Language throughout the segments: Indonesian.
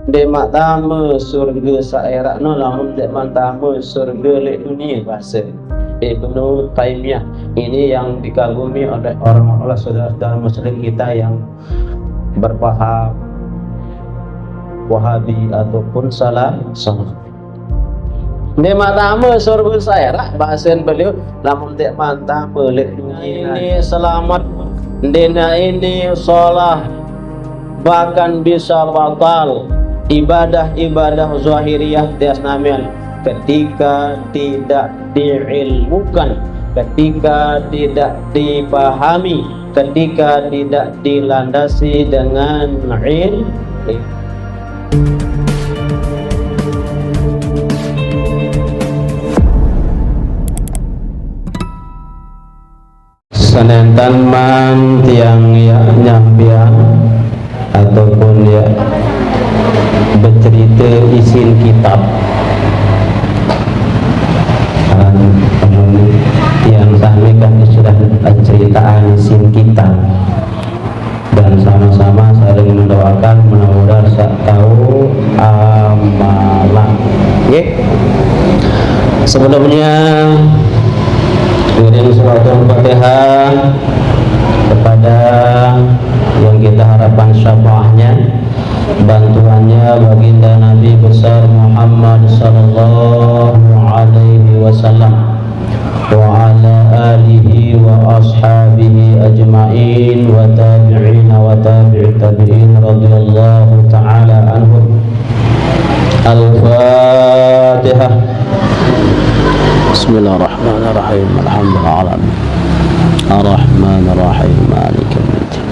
Dek mak tama surga saerak no lamun dek mak tama surga lek dunia bahasa. Ibnu Taimiyah ini yang dikagumi oleh orang-orang saudara-saudara muslim kita yang berpaham Wahabi ataupun salah. Dek mak tama surga saerak bahasa beliau lamun dek mak tama lek dunia ini selamat, dina ini salah, bahkan bisa batal ibadah-ibadah zahiriyah tias namian ketika tidak diilmukan, ketika tidak dipahami, ketika tidak dilandasi dengan ilmu. Senentan man tiang ya nyambiang ataupun ya bercerita isin kitab yang sampaikan sudah penceritaan isin kitab dan sama-sama saling mendoakan mudah-mudahan tahu amalan. Sebelumnya kirim suratul Fatihah kepada yang kita harapkan syafaatnya, bantuannya baginda Nabi besar Muhammad sallallahu alaihi wasallam wa ala alihi wa ashabihi ajma'in wa tabi'in wa tabi'i tabi'in radhiyallahu ta'ala anhum. Al-Fatihah. Bismillahirrahmanirrahim. Alhamdulillah Ar-Rahmanirrahim Maliki yaumiddin.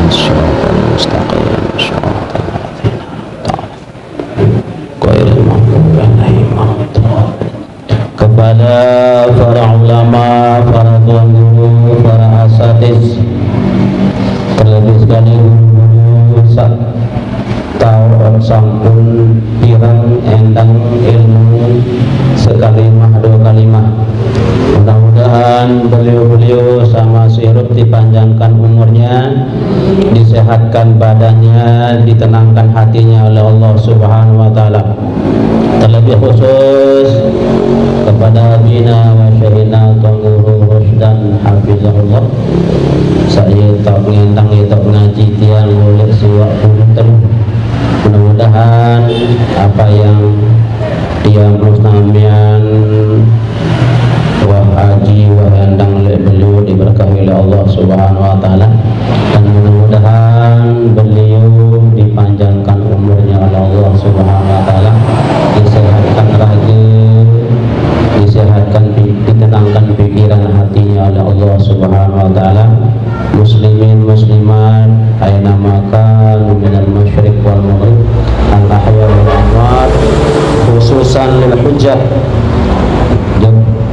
الصراط المستقيم صراط الذين غير المغضوب عليهم ولا الضالين. Kepada para ulama, para tuan guru, para asatiz, terlebih sekali guru tahu sampun pirang endang ilmu sekalimah dua kalimah. Mudah-mudahan beliau-beliau sama sirut dipanjangkan umurnya, disehatkan badannya, ditenangkan hatinya oleh Allah Subhanahu wa taala. Terlebih khusus kepada bina wa syahina Tunguru Rusdan hafizahullah. Saya tak ngendang tak ngaji tiang boleh siwak punten. Mudah-mudahan apa yang dia musnamian wah haji wah endang beliau diberkahi oleh Allah Subhanahu wa taala, dan mudah-mudahan beliau dipanjangkan umurnya oleh Allah Subhanahu wa taala, disehatkan raga, disehatkan, ditenangkan pikiran hatinya oleh Allah Subhanahu wa taala. Muslimin muslimat aina makan minal masyriq wal maghrib al ahya wal amwat, khususan lil hujjah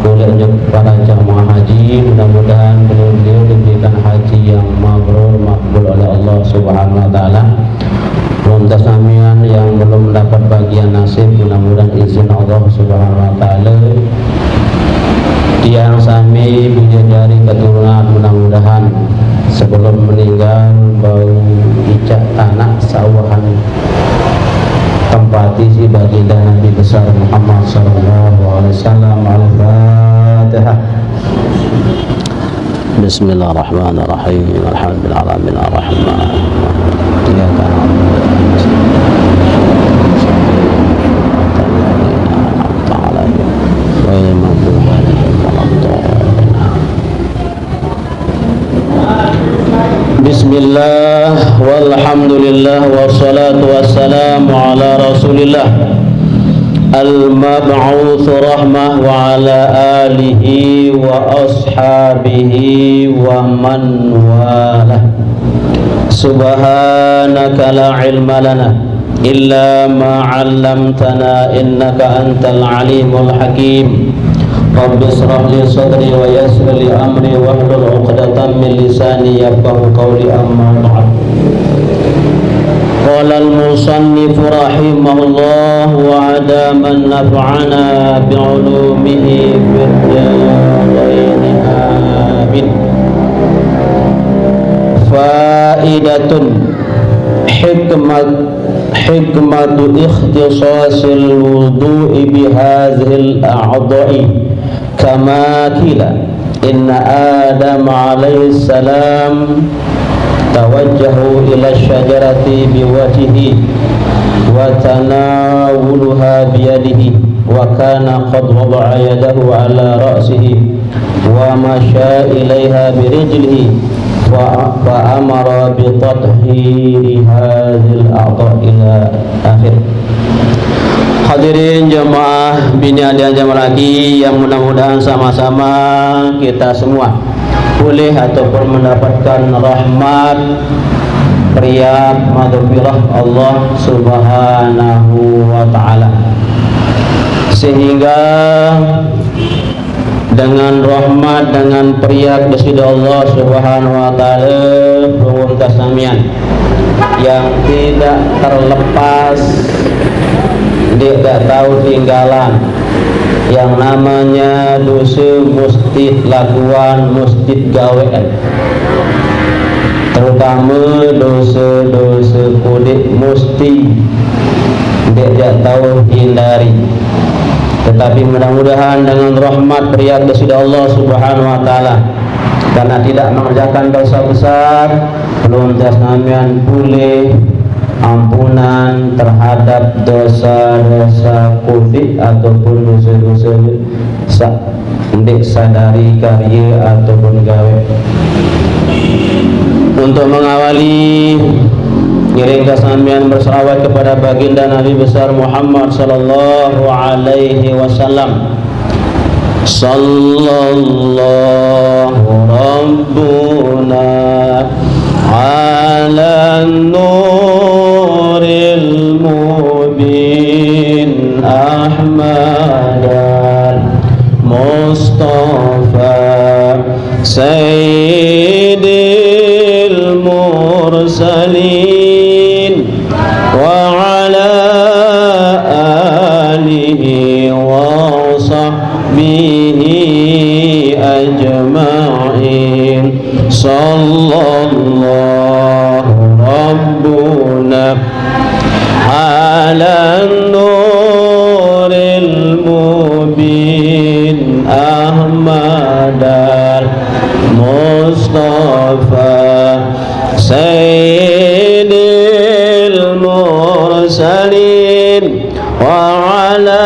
boleh para jamaah haji, mudah-mudahan beliau diberikan haji yang mabrur makbul oleh Allah Subhanahu wa taala. Untuk samian yang belum mendapat bagian nasib, mudah-mudahan izin Allah Subhanahu wa taala tiang sami bidadari keturunan, mudah-mudahan sebelum meninggal bau icak tanah sawahan tempati si baginda Nabi besar Muhammad sallallahu alaihi wasallam. Al-Fatihah. Bismillahirrahmanirrahim. Alhamdulillahirabbil alamin. Iyyaka na'budu wa iyyaka Bismillah walhamdulillah wassalatu wassalamu ala rasulillah al-mab'uts rahmah wa ala alihi wa ashabihi wa man walah. Subhanaka la ilma lana illa ma 'allamtana innaka antal alimul hakim. Rabbi israh li sadri wa yassir li amri wahlul 'uqdatam min lisani yafqahu qawli, amma ba'd. Qala al-musannif rahimahullah wa adama naf'ana bi'ulumihi fid darain amin. Faidatun hikmatu ikhtisasil wudu'i bihazil a'dha'i kama kila inna Adam alaihi salam tawajjahu ila syajarati biwajhihi wa tanawuluha biyadihi wa kana qad wada'a yadahu ala ra'sihi wa masya ilaiha birijlihi wa amara bi tathhiri hadzal a'dha ila akhir. Hadirin jemaah bini dan jemaah lagi yang mudah-mudahan sama-sama kita semua boleh ataupun mendapatkan rahmat riyak maghfirah Allah Subhanahu wa taala, sehingga dengan rahmat, dengan periak dari Allah Subhanahu wa taala belum tasamian yang tidak terlepas, tidak tahu tinggalan, yang namanya dosa mesti lakuan, mesti gawean, terutama dosa-dosa kulit mesti tidak tahu hindari. Tetapi mudah-mudahan dengan rahmat riad dari Allah Subhanahu wa taala, karena tidak mengerjakan dosa besar, belum tasnamian boleh ampunan terhadap dosa-dosa kufik ataupun dosa-dosa sadari karya ataupun gawe. Untuk mengawali ngiring kasamian bersalawat kepada baginda Nabi besar Muhammad sallallahu alaihi wasallam. Sallallahu rabbuna ala nuril mubin Ahmadan Mustafa Sayyidil mursalin وعلى آله وصحبه أجمعين صلى الله ربنا على النور المبين أحمد المصطفى سيد المرسلين وعلى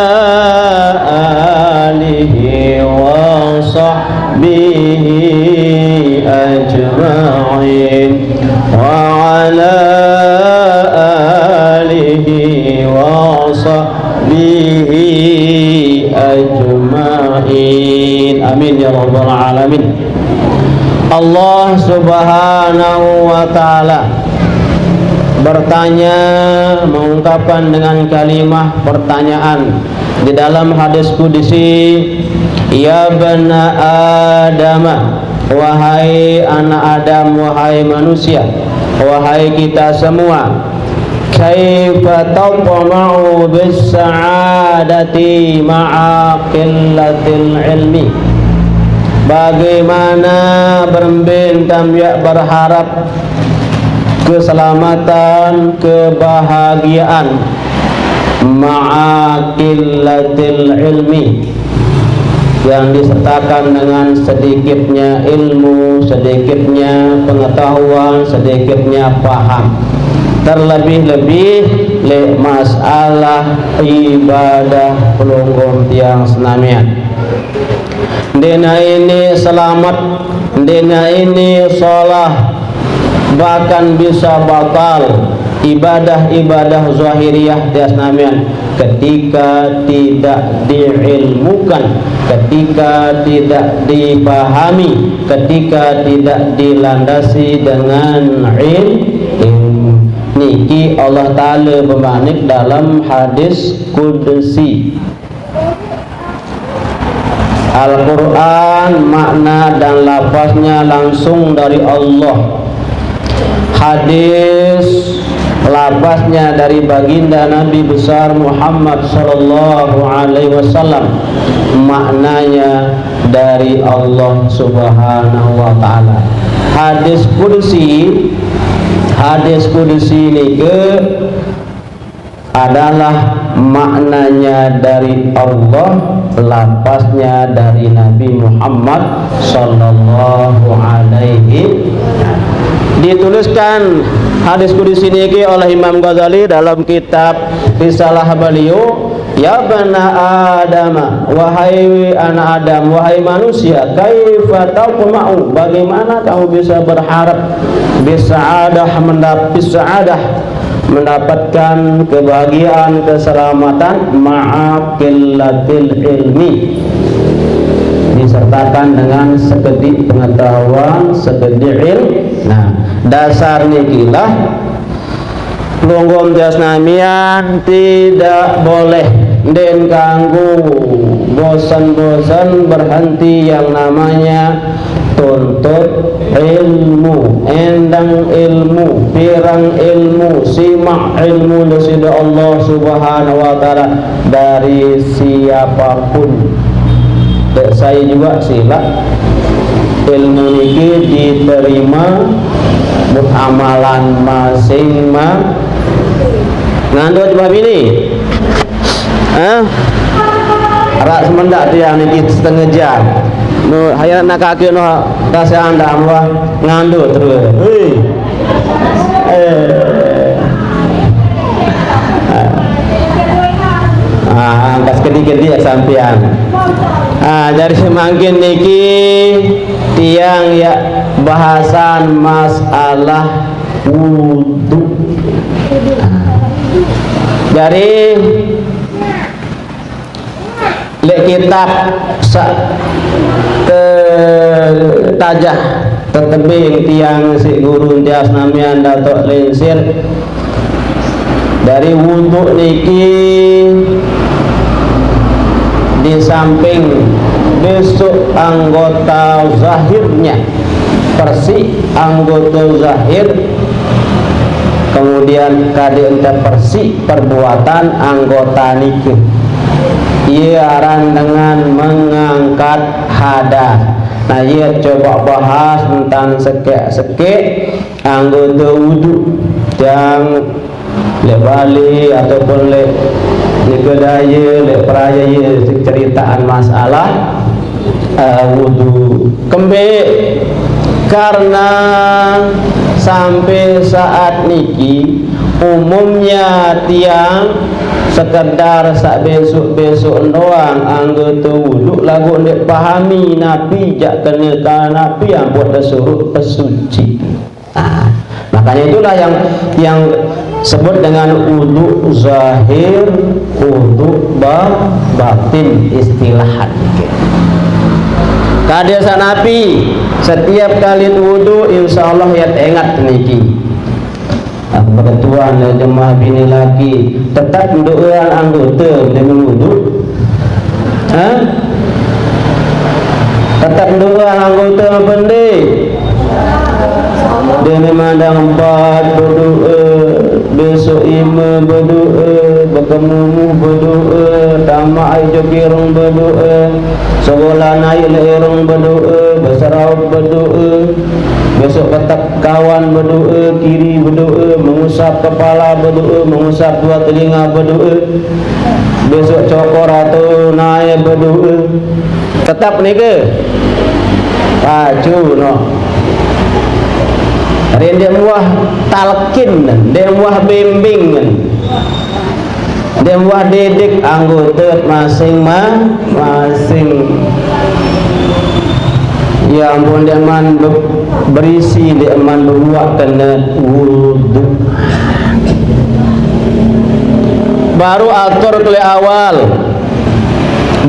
آله وصحبه أجمعين وعلى آله وصحبه أجمعين آمين يا رب العالمين. Allah Subhanahu wa taala bertanya, mengungkapkan dengan kalimah pertanyaan di dalam hadis qudsi, ya bana Adam, wahai anak Adam, wahai manusia, wahai kita semua, kaifa tatma'u bis sa'adati ma'a qillatil ilmi, bagaimana berbentam ya berharap keselamatan, kebahagiaan ma'aqillatil ilmi, yang disertakan dengan sedikitnya ilmu, sedikitnya pengetahuan, sedikitnya paham, terlebih-lebih le masalah ibadah pelunggung tiang senamian. Dina ini selamat, dina ini sholah, bahkan bisa batal ibadah-ibadah zahiriyah dasnamian ketika tidak diilmukan, ketika tidak dipahami, ketika tidak dilandasi dengan ilmu. Niki Allah Ta'ala bermanik dalam hadis qudsi, Al-Quran makna dan lafaznya langsung dari Allah, hadis lafaznya dari baginda Nabi besar Muhammad sallallahu alaihi wasallam, maknanya dari Allah Subhanahu wa taala. Hadis qudsi Hadis qudsi ini adalah maknanya dari Allah, lapasnya dari Nabi Muhammad sallallahu alaihi. Dituliskan hadis qudsi ini oleh Imam Ghazali dalam kitab Risalah beliau, ya bana Adam, wahai anak Adam, wahai manusia, kaifa taqma'u, bagaimana kamu bisa berharap mendapatkan kebahagiaan, keselamatan ma'aqillatil ilmi, disertakan dengan sekedip pengetahuan, sekedip ilmu. Nah, dasar nikilah lunggom jasnamian tidak boleh den kanggu bosan-bosan berhenti yang namanya tuntut ilmu, endang ilmu, pirang ilmu, simak ilmu dari Allah Subhanahu wa taala dari siapapun. Saya juga sila ilmu ini diterima buat amalan masing-masing. Ngandut bab ini rak semendak dia ni setengah jam nu hayat nak kaki nu kasih anda muah ngandut terus angkat kedik-kedik sampean. Dari semakin niki tiang ya bahasan masalah wudu. Dari lek kitab tajah tetebing tiang si guru tias namian Datuk Linsir, dari wudu niki di samping besok anggota zahirnya persi anggota zahir, kemudian kadang persi perbuatan anggota niki iaran dengan mengangkat hadas. Nah, ia coba bahas tentang sekek-sekek anggota wudu yang lebali ataupun kedaya peraya ceritaan masalah wudu kembali, karena sampai saat niki umumnya tiang sekedar sak besok doang anggota wudu lagu ndek pahami napi jak kenal napi yang buat disuruh pesuci. Makanya itulah yang sebut dengan wudu zahir, wudu batin istilahan. Kadang napi setiap kali wudu insyaallah ya ingat niki. Kebetulan jemaah bini laki tetap doa anggota demi wudu. Tetap doa anggota bende. Dia memandang empat berdoa, besok ima berdoa, berkemumu berdoa, tamak hijau kirung berdoa, sekolah naik lerung berdoa, bersarau berdoa, besok ketak kawan berdoa, kiri berdoa, mengusap kepala berdoa, mengusap dua telinga berdoa, besok cokor atau naik berdoa. Tetap ni ke? Pacu no. Dia muah talkin, dia muah bimbing, dia muah didik anggota masing-masing. Ya ampun, dia man berisi, dia man berbuat kena wudu. Baru atur ke awal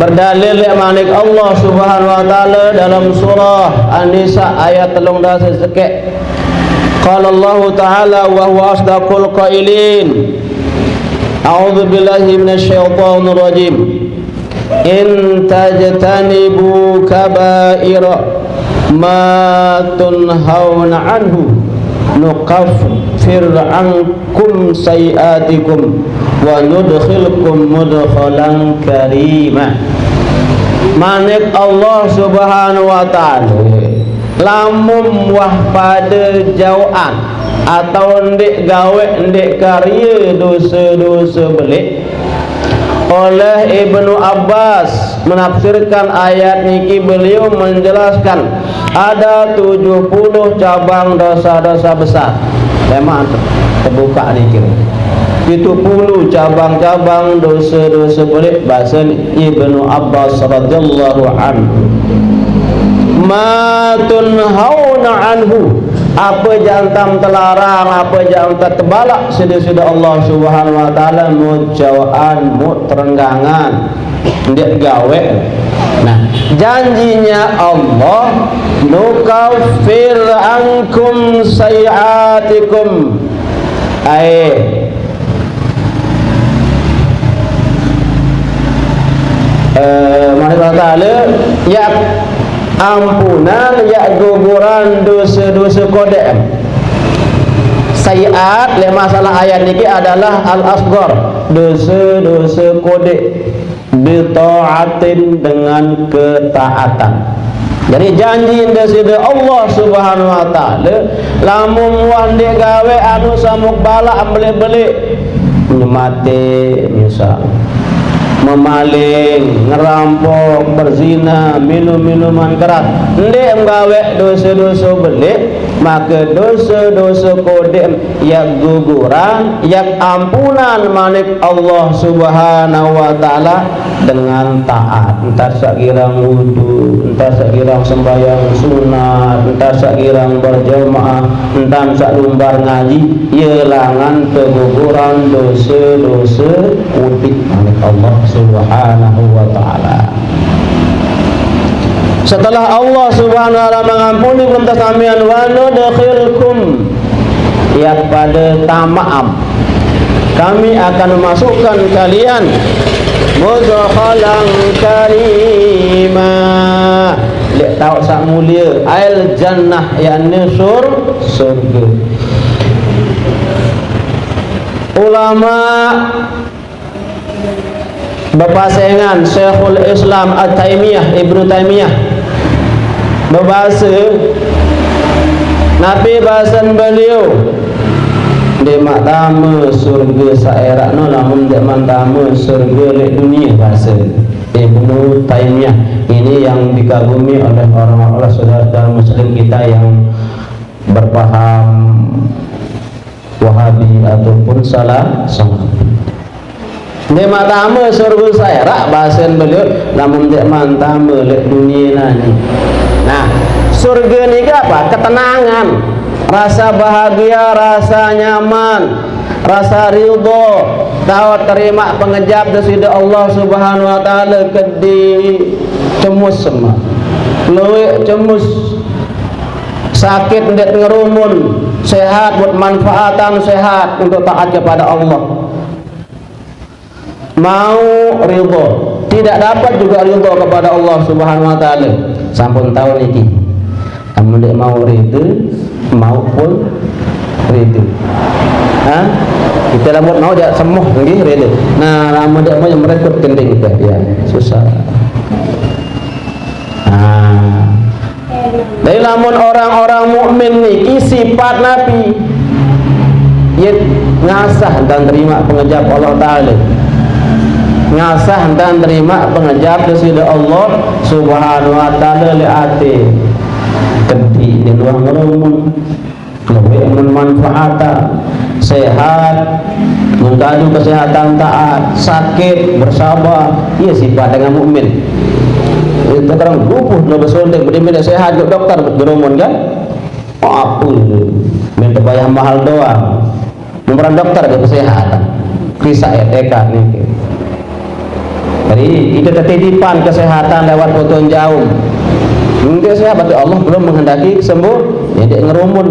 berdalil manik Allah Subhanahu wa taala dalam surah An-Nisa ayat 13 sekek. Qala Allah Ta'ala wa huwa asdaqul qailin. A'udzu billahi minasyaitonir rajim. In tajtanibu kaba'ira ma tunhauna anhu nukaffir ankum sayiatikum wa nudkhilkum mudkhalan karima. Manik Allah Subhanahu wa taala lamun wah pada jauhan atau ndek gawe ndek karya dosa-dosa belik. Oleh Ibnu Abbas menafsirkan ayat niki, beliau menjelaskan ada 70 cabang dosa-dosa besar. Memang terbuka niki 70 cabang-cabang dosa-dosa belik bahasa Ibnu Abbas radhiyallahu anhu. Ma tunhauna anhu, apa jantam terlarang, apa jantam terbalak sudah Allah Subhanahu wa taala mujauan mu terenggangan ndak gawe. Nah, janjinya Allah nukaffir ankum sayiatikum, Allah taala ya ampunan, ya guguran dosa-dosa kodem. Sayiat le masalah ayat niki adalah al-asghar, dosa-dosa kode, bita'atin dengan ketaatan. Jadi janji dari Allah Subhanahu wa taala lamun wande gawe anu samuk bala ambele-bele nyemate misal memaling, ngerampok, berzina, minum-minuman keras, ndek nggawe dosa-dosa belik, maka dosa-dosa kodem yang guguran, yang ampunan manik Allah Subhanahu wa taala dengan taat. Entar sakirang wudu, entar sakirang sembahyang sunat, entar sakirang berjamaah, entar sak lumbar ngaji, yelangan keguguran dosa-dosa udik manik Allah Subhanahu wa ta'ala. Setelah Allah Subhanahu wa ta'ala mengampuni belum tasamian wa nudkhilkum, ya pada tamaam kami akan memasukkan kalian mudkhalan karima, lihat tahu sak mulia al jannah, yakni surga. Ulama berpasangan Syekhul Islam At-Taimiyah, Ibnu Taimiyah berbahasa Nabi bahasan beliau dia maktama surga saerak no, namun dia maktama surga lek dunia. Bahasa Ibnu Taimiyah ini yang dikagumi oleh orang-orang saudara muslim kita yang berpaham Wahabi ataupun salah. Nikmat tama surga saya rak bahasan beliau, namun nikmat tama lek dunia nani. Nah, surga ni apa? Ketenangan, rasa bahagia, rasa nyaman, rasa ridho, tahu terima pengejap dari Allah Subhanahu wa taala, kedi cemus semua. Luwek cemus, sakit ndak ngerumun, sehat buat manfaatan, sehat untuk taat kepada Allah. Mau ridho, tidak dapat juga ridho kepada Allah Subhanahu wa taala. Sampun tahu niki. Amun nek mau ridho maupun ridho. Ha? Kita lamun mau dia semuh nggih ridho. Nah, lamun dia mau yang merekut kending kita ya, susah. Dari lamun orang-orang mukmin niki sifat Nabi ya ngasah dan terima pengejap Allah taala, ngasah dan terima pengejap dari Allah Subhanahu wa taala li ati kedi di luar rumun lebih bermanfaat, sehat, mengkaji kesehatan, taat, sakit, bersabar. Ia sifat dengan mukmin. Itu terang lupuh no besolek beri sehat ke dokter berumun kan? Oh apa minta bayar mahal doang. Nomor dokter ke kesehatan. Kisah etika ni. Jadi itu titipan kesehatan lewat potong jauh. Mungkin saya berarti Allah belum menghendaki sembuh, ya dia ngerumun.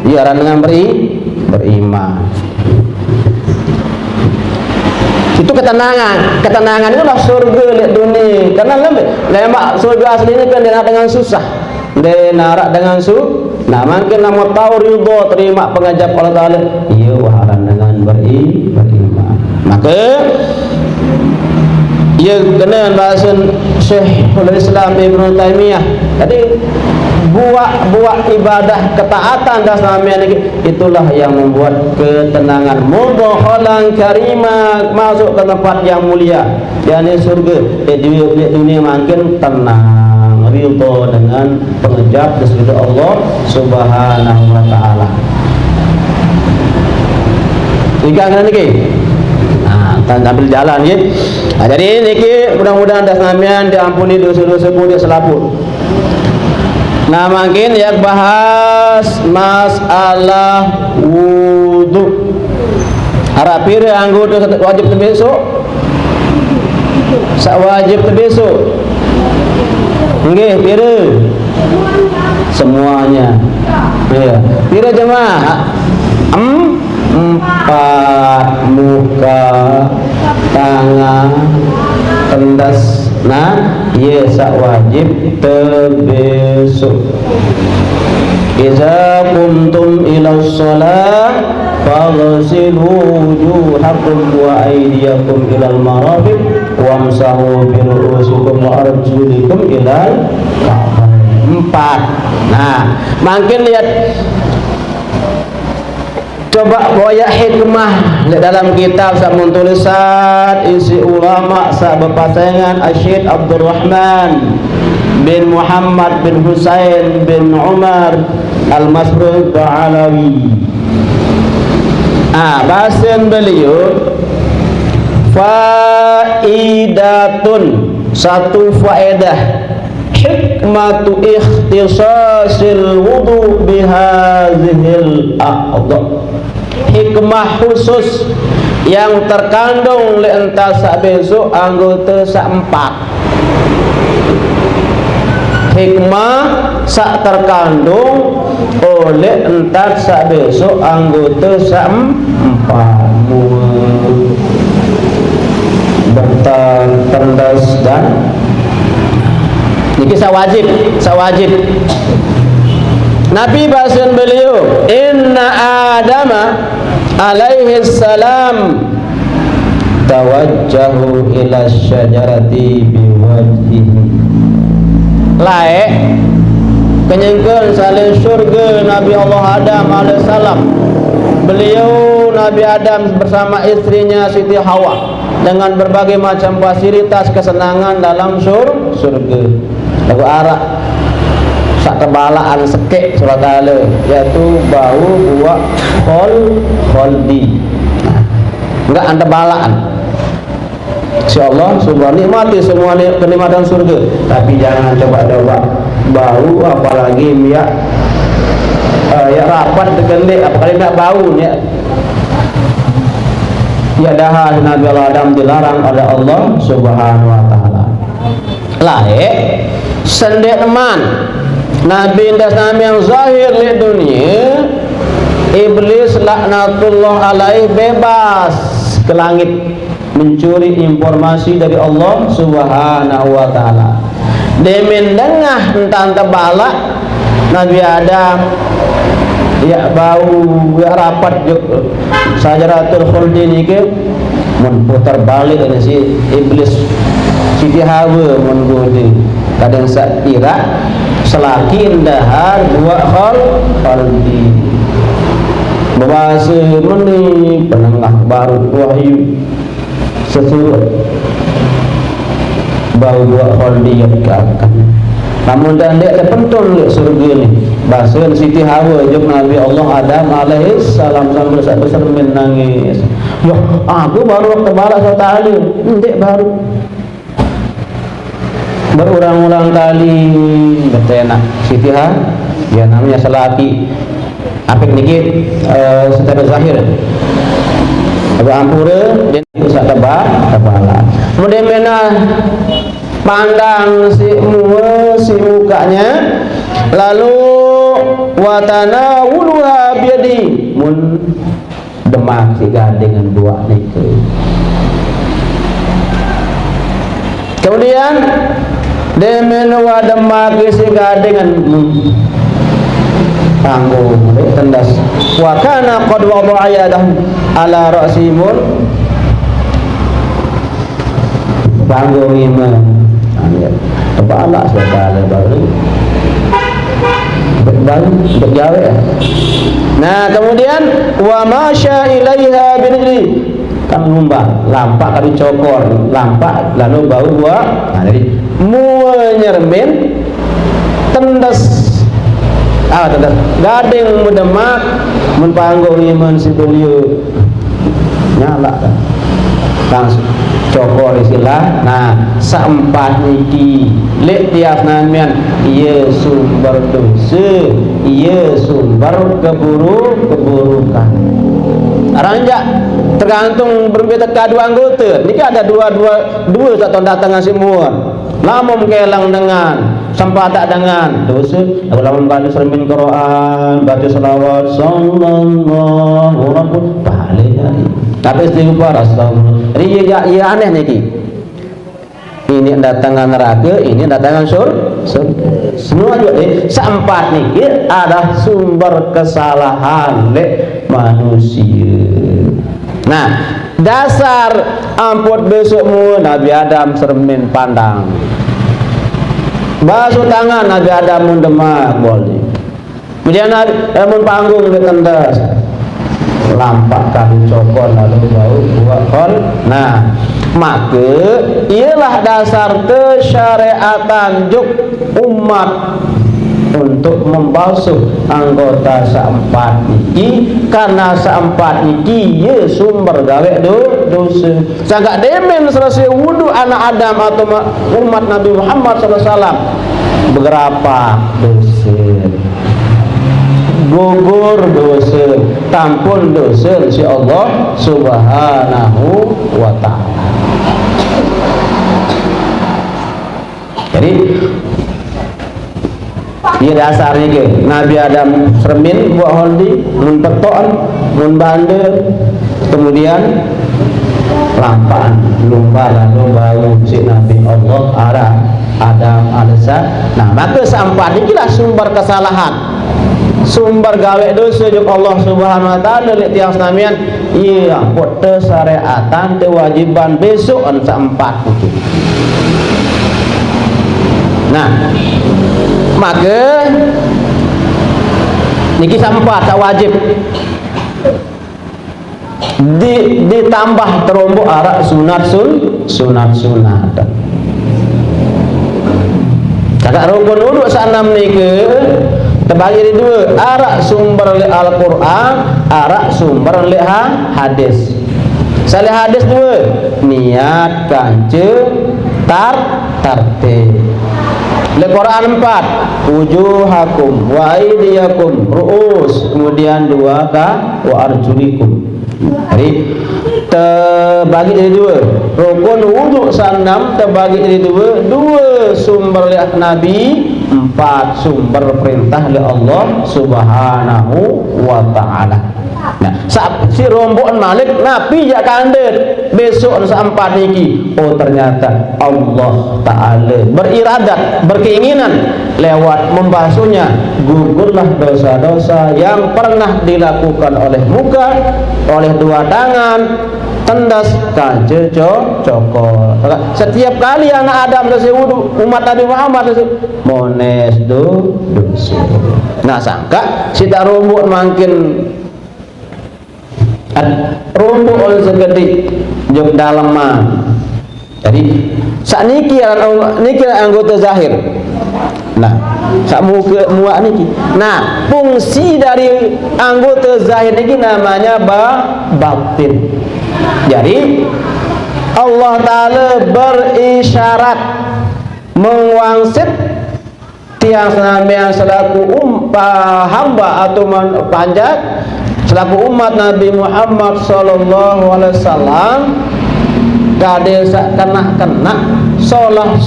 Dia dengan beriman. Itu ketenangan. Ketenangan itulah surga di dunia. Karena lemak surga asli ini kan dia nak dengan susah, dia narak dengan nah mungkin nama tahu ridho terima pengajap Allah Taala. Iya waharan dengan beriman. Maka ia kena bahasan Syekhul Islam Ibnu Taimiyah. Jadi buat ibadah ketaatan dan selama ini itulah yang membuat ketenangan. Mudkhalan karima, masuk ke tempat yang mulia, yakni surga. Di dunia makin tenang, ridha dengan pengejap di sisi Allah Subhanahu wa taala. Ikan niki. Ambil jalan ya. Jadi niki mudah-mudahan das namian diampuni dosa-dosa dia selaput. Nah makin ya bahas masalah wudu. Harap pira anggota wajib besok. Sak wajib besok. Nggih pira? Semuanya. Ya. Pira jemaah? 4 muka, tangan, tendas, nah, ya sak wajib terbesok. Iza kumtum ila shalah faghsilu wujuhakum wa aydiyakum ila al-marafiq wamsahu bi ru'usikum wa arjulikum ila al-ka'bayn. 4. Nah, makin lihat. Coba boya hikmah dalam kitab samun tulisan isi ulama sa berpasangan Syekh Abdurrahman bin Muhammad bin Husain bin Umar Al-Masrur Ta'alawi. Bahasan beliau faidatun, satu faedah, hikmatu ikhtisasil wudu bihazihil a'dha. Hikmah khusus yang terkandung le entas sak besok anggota sak 4. Hikmah sak terkandung oleh entas sak besok anggota sak 4. Bentar, tendas dan ini sak wajib. Nabi bahasan beliau, inna Adama alaihi salam tawajjahu ila syajarati biwajhihi. Laek kenyengkeun saleh surga Nabi Allah Adam alaihi salam. Beliau Nabi Adam bersama istrinya Siti Hawa dengan berbagai macam fasilitas kesenangan dalam surga. Lagu arak sak kebalaan sekek surat ala, yaitu bau buah kholdi. Enggak anda balaan. Insyaallah subhanahu nikmati semua kenikmatan surga, tapi jangan coba bau, apalagi ya rapat degendek, apalagi nak bau ya. Ya dah Nabi Allah Adam dilarang oleh Allah Subhanahu wa taala. Lae sendek teman Nabi das Nabi yang zahir di dunia, iblis laknatullah alaih bebas ke langit mencuri informasi dari Allah Subhanahu wa taala. Demen dengah entah balak Nabi Adam ya bau ya rapat sajaratul khuldi niki mun putar balik ini si iblis Siti Hawa mun gode kadang sak kira selaki indahar dua khaldi bahasa meni penengah baru wahyu sesuai bau dua khaldi yang akan namun dan dia terpentul di surga ni bahasa Siti Hawa jeung Nabi Allah Adam alaihi salam sambil bersermin nangis ya aku baru waktu balas ta'ala ndek baru berulang-ulang kali betenak Siti Hawa ya namanya selaki apik niki secara zahir Abu Ampura dan usah tebal-tebalan kemudian mana pandang si mukanya lalu watana wuluha biadi mun demak si dengan dua niki kemudian demen wa demak si dengan tanggung tendas wa kana qad wada'a yadahu ala ra'si mun tanggung iman ya tebalak sekali baru bergawe. Nah kemudian wa masya ilaiha binri, kan lumba lampak kali cokor lampak lalu bau buah. Nah jadi menyermin tendes tendes gading mendemak menpanggung iman sibeliu nyala kan langsung cokor istilah. Nah saempat niki lek tiap namian ia sumber dosa, ia sumber keburukan. Aranjak tergantung berbeda dua anggota. Niki ada dua satu datang semua. Lamun kelang dengan sampai tak dengan dosa. Aku lamun baca sermin Quran, baca selawat sallallahu alaihi pahalanya. Tapi istighfar astagfirullah. Jadi ya aneh niki. Ini datangan neraka, ini datangan surga. Semua juga seempat niki ada sumber kesalahan lek manusia. Nah, dasar amput besokmu Nabi Adam sermin pandang. Basuh tangan Nabi Adam mundemak boleh. Kemudian mun panggung ke tendas. Lampak kali cokor lalu bau buat kol. Nah, maka ialah dasar kesyariatan juk umat untuk membasuh anggota seempat niki, karena seempat niki ye sumber gawe dosa. Sagak demen selesai wudu anak Adam atau umat Nabi Muhammad SAW beberapa dosa, gugur dosa, tampun dosa si Allah Subhanahu wa ta'ala. Jadi ia dasarnya ke Nabi Adam sermin buat holdi mun peton mun bandel, kemudian lampahan lumba lalu bau si Nabi Allah arah Adam alaihissalam. Nah maka seempat ini lah sumber kesalahan, sumber gawe dosa juk Allah Subhanahu wa taala lek tiang senamian iya pote syariatan kewajiban besok an seempat itu. Nah maka niki seempat tak wajib ditambah terombok arak sunat cakap rukun uduk sanam niki terbagi di dua, arak sumber li Al-Quran, arak sumber li hadis. Salih hadis dua, niat kance tartib. Li Quran 4, wujuhakum wa aydiyakum ru'us, kemudian dua wa arjulikum. Jadi terbagi jadi dua, rukun wuduk sanam terbagi jadi dua sumber li Nabi, 4 sumber perintah li Allah Subhanahu wa ta'ala. Nah, si rombongan Malik Nabi jak kandet besok seempat niki. Oh ternyata Allah Ta'ala beriradat, berkeinginan lewat membasuhnya gugurlah dosa-dosa yang pernah dilakukan oleh muka, oleh dua tangan, tendas, kancil, cokor. Setiap kali anak Adam selesai wudu, umat Nabi Muhammad selesai mones dosa. Nah sangka si tak rumbut makin rumbut oleh segede jok dalaman. Jadi sak niki anggota zahir. Nah sak muak niki. Nah fungsi dari anggota zahir niki namanya batin. Jadi Allah Ta'ala berisyarat mengwangsit tiang senamian selaku hamba atau panjat selaku umat Nabi Muhammad sallallahu alaihi wasallam kade kena solah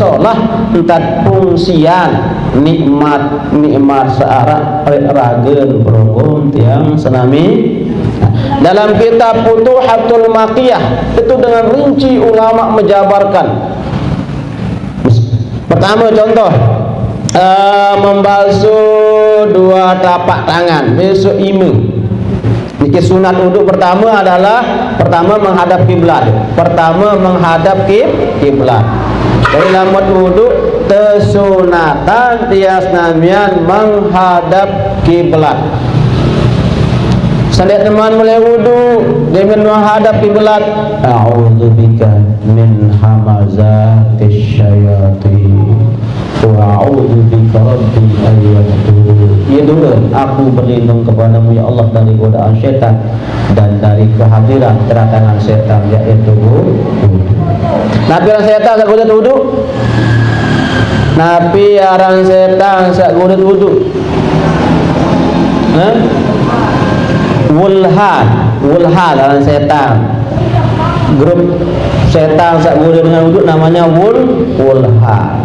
entat fungsian nikmat searah ragen berongom tiang senami. Dalam kitab Futuhatul Makkiyah itu dengan rinci ulama menjabarkan. Pertama contoh membasuh dua tapak tangan besok ime. Niki sunat wudhu pertama adalah menghadap kiblat. Jadi lamun wudu tesunatan tias namian menghadap kiblat. Sandet teman mulai wudu dengan menghadap kiblat. A'udzubika min hamazatis syayatin wa a'udzubika rabbi ayyahdurun. Ya dulu, aku berlindung kepadamu ya Allah dari godaan syaitan dan dari kehadiran teratangan setan, yaitu wudu. Nabi orang setan sak gudet wudu. Nabi orang setan sak gudet wudu. Wulhan orang setan. Grup setan sak gudet dengan wudu namanya wulhan.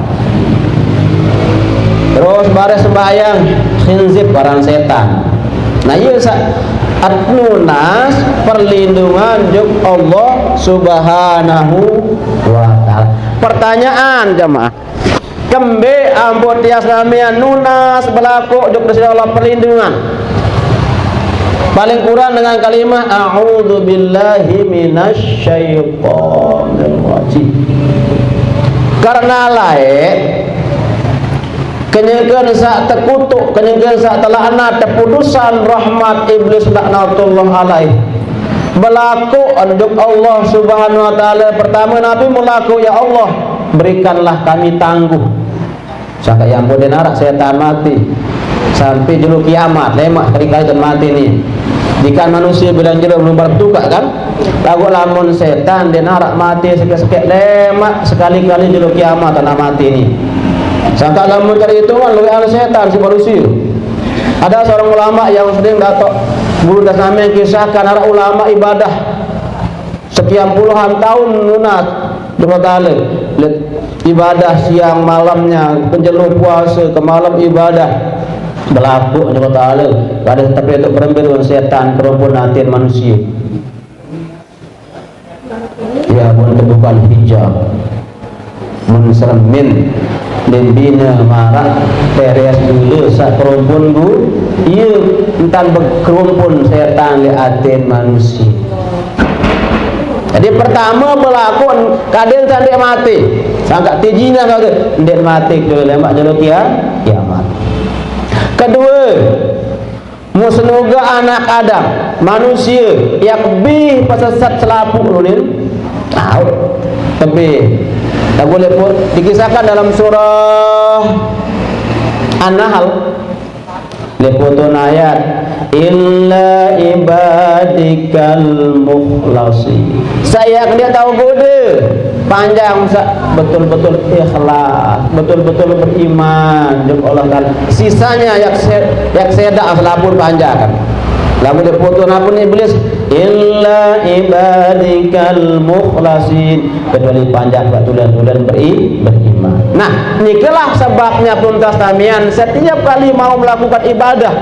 Terus baris sembahyang khinzib orang setan. Nah iya At-Nunas perlindungan juk Allah Subhanahu wa ta'ala. Pertanyaan jemaah, kembe ampun tias namian nunas berlaku juk Allah perlindungan paling kurang dengan kalimat a'udzu billahi minasy syaithanir rajim. Karena lain kenyegeun sak tekutuk, kenyegeun sak telakna teputusan rahmat iblis laknatullah alaih berlaku untuk Allah Subhanahu wa taala. Pertama Nabi melaku, ya Allah berikanlah kami tangguh sampai yang boleh narak setan mati sampai julu kiamat lemak kali-kali dan mati nih. Jika manusia bilang jero belum bertukar kan, lagu lamun setan dia narak mati sekek-sekek lemak sekali-kali julu kiamat tanah mati nih. Sangka lamun cari hitungan lebih ahli setan si manusia. Ada seorang ulama yang sering datuk guru dasar yang kisahkan arah ulama ibadah sekian puluhan tahun lunas berkali ibadah siang malamnya, penjeluh puasa ke malam ibadah berlaku juga ta'ala pada tapi itu berembir setan kerumpun nanti manusia. Ya pun kebukan hijab mensermin dan bina marak teres dulu saat kerumpun bu ia entan berkerumpun setan liatin manusia. Jadi pertama berlaku kadang sandik mati sangka tijina kata ndik mati ke lemak jelo kiamat. Kedua, musnuga anak Adam manusia yang lebih pesesat selapuk nunin tahu lebih tak boleh pun dikisahkan dalam surah An-Nahl lepotun ayat illa ibadikal mukhlasi. Saya dia tahu kode panjang betul-betul ikhlas, betul-betul beriman dengan Allah kan. Sisanya yang seda selapur panjang kan. Lalu dia foto napun iblis illa ibadikal mukhlasin, kecuali panjang batulan-tulan beriman. Nah, nikalah sebabnya tuntas tamian setiap kali mau melakukan ibadah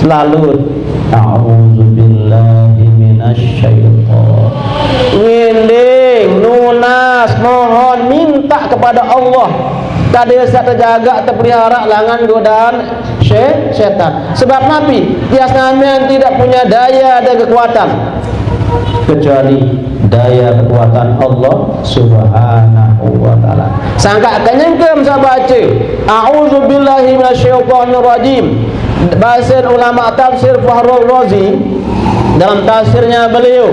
selalu a'udzubillahi minasyaitonir nginding nunas mohon minta kepada Allah tadi saat terjaga terpelihara langan godaan setan. Sebab Nabi tias namian tidak punya daya dan kekuatan kecuali daya kekuatan Allah Subhanahu wa taala. Sangka kenyengkem saya baca a'udzubillahi minasyaitonir rajim. Bahasa ulama tafsir Fahrul Razi dalam tafsirnya beliau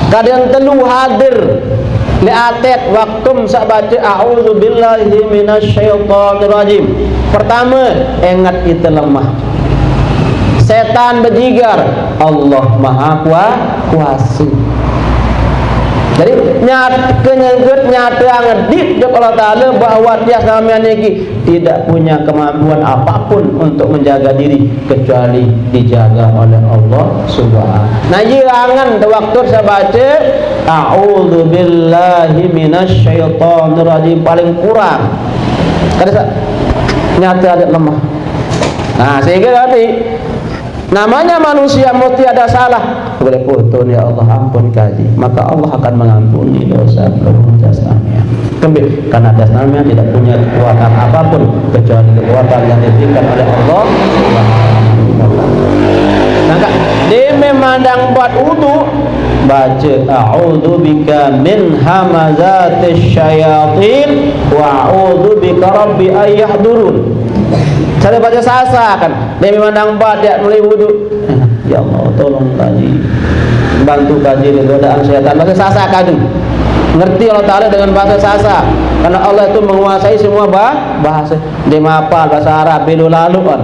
kadang telu hadir li atet waktu sak baca a'udzubillahi minasyaitonir rajim. Pertama, ingat itu lemah. Setan berjigar, Allah Maha Kuasa. Jadi nyata ngedip dekat Allah Ta'ala bahwa dia sampean ini tidak punya kemampuan apapun untuk menjaga diri kecuali dijaga oleh Allah Subhanahu. Nah, jangan waktu saya baca a'udzubillahi minasyaitonir rajim paling kurang. Kada nyata ada lemah. Nah, sehingga tadi namanya manusia mesti ada salah. Boleh putus ya Allah ampun kaji, maka Allah akan mengampuni dosa jasmani. Karena jasmani tidak punya kekuatan apapun kecuali kekuatan yang diberikan oleh Allah. Maka dia memandang buat wudu baca a'udzubika min hamazatis syayatin wa a'udzubika rabbi ayyahdurun. Cara baca sasa kan dia memandang badak mulai wudu. Ya Allah tolong kaji, bantu kaji dari godaan syaitan. Bahasa sasa kaji, ngerti Allah Ta'ala dengan bahasa sasa, karena Allah itu menguasai semua bahasa. Dia hafal bahasa Arab belu lalu kan.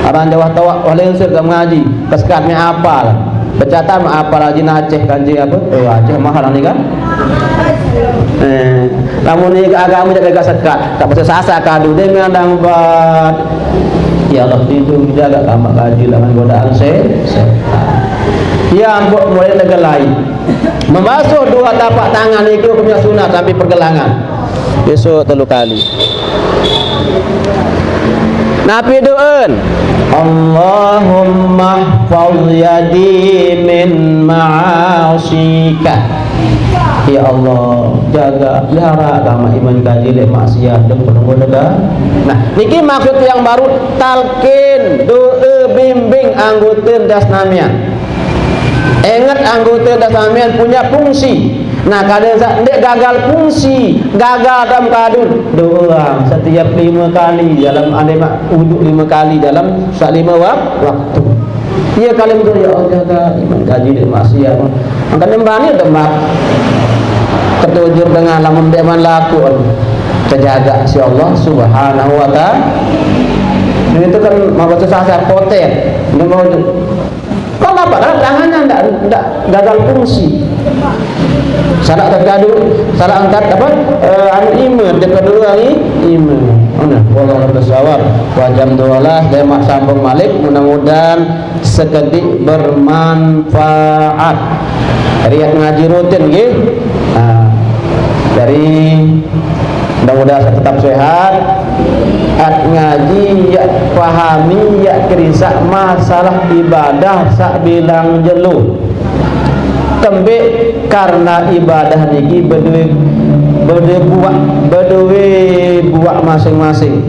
Orang Jawa tawa walain sir mengaji keskat me hafal. Bercata me hafal haji Aceh kanji apa? Aceh mahal ni kan. Namun ni agama jaga sekat, tak bahasa sasa kadu dia memandang bad. Ya Allah tidur jaga kamar kaji dengan godaan setan. Ya ampun mulai tegelai. Membasuh dua tapak tangan itu punya sunat sampai pergelangan. Besok 3 kali. Nabi doain Allahumma hfaz yadi min ma'asika. Ya Allah jaga pelihara agama iman kaji lek maksiat dan penunggu negara. Nah niki maksud yang baru talqin doa bimbing anggota dasnamian. Ingat anggota dasnamian punya fungsi. Nah kadang ndek gagal fungsi, gagal dalam keadaan doa setiap 5 kali dalam ada wuduk 5 kali dalam 5 waktu. Ia kali betul ya Allah jaga iman kaji dan maksiat. Angkat nembani tembak ketujuh dengan lamun deman laku terjaga si Allah Subhanahu wa ta'ala. Itu kan mau sasar potet. Dia mau kalau apa tangannya enggak gagal fungsi. Salah terkadu, salah angkat apa? Iman dia kedua ni iman. Wallahu bersawab. Wa jam 12 dia mak sambung malik mudah-mudahan seketik bermanfaat. Riak ngaji rutin nggih. Dari mudah-mudahan saya tetap sehat, ngaji ya pahami ya kerisak masalah ibadah sak bilang jelu tembe karena ibadah niki berdua buat masing-masing.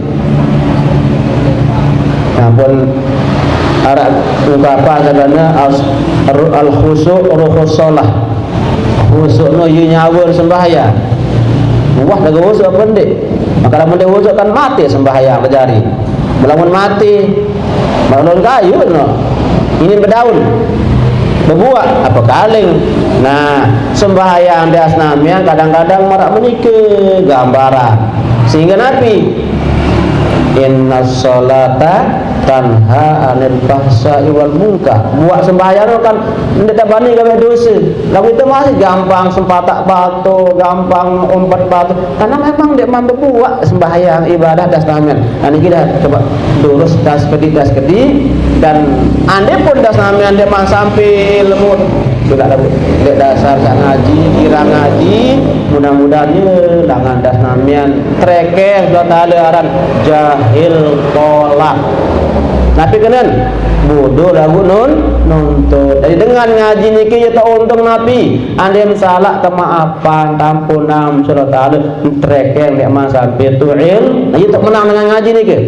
Namun arah ungkapan sebenarnya al khusyuk ruhus shalah. Khusyuk no yu nyawur sembahyang. Wah dah khusyuk pendek. Maka lamun dia khusyuk kan mati sembahyang berjari. Melamun mati bangun kayu no. Ini berdaun. Berbuat apa kaling. Nah, sembahyang di asnamian kadang-kadang marak menikah gambaran. Sehingga Nabi innas sholata tanha anil fahsya'i wal munkar. Buat sembahyang kan ndak bani gawe dosa. Lalu itu masih gampang sempatak batu, gampang umpat batu. Karena memang dia mampu buat sembahyang ibadah dasnamian. Ini kita coba lurus kedi dan ande pun dasnamian dia sampai lemut. Sudah ada dasar sak ngaji, kira ngaji, mudah-mudahannya dengan dasnamian trekeh sudah ada aran jahil tolak. Tapi kenen bodoh lagu nuntut. Jadi dengan ngaji niki ya tak untung Nabi. Andem salah kemaafan, tampunam surat ada trekeh nek masa betuil. Nah itu menang dengan ngaji niki.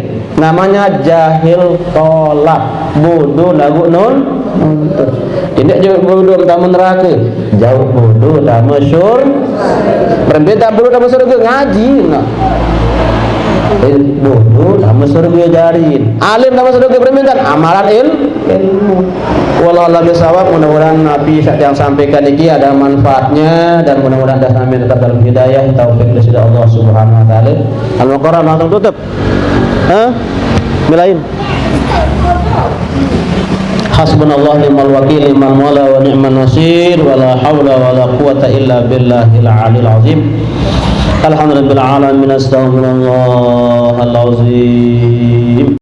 Namanya jahil tolak. Bodoh lagu nuntut. Tidak juga bodoh tamu neraka. Jauh bodoh tamu syur. Berbeda bodoh tamu surga ngaji. Nah. Bodoh tamu surga jarin. Alim tamu surga permintaan amalan ilmu. Wallahu bisawab. Mudah-mudahan Nabi yang sampaikan ini ada manfaatnya dan mudah-mudahan dasnami tetap dalam hidayah taufik dari Allah Subhanahu wa taala. Al-Qur'an langsung tutup. Milain. Hasbunallah ni'mal wakil ni'mal mawla wa ni'man nasir wa la haula wa la quwata illa billahil aliyil azim. Alhamdulillahil alamin astaghfirullah al azim.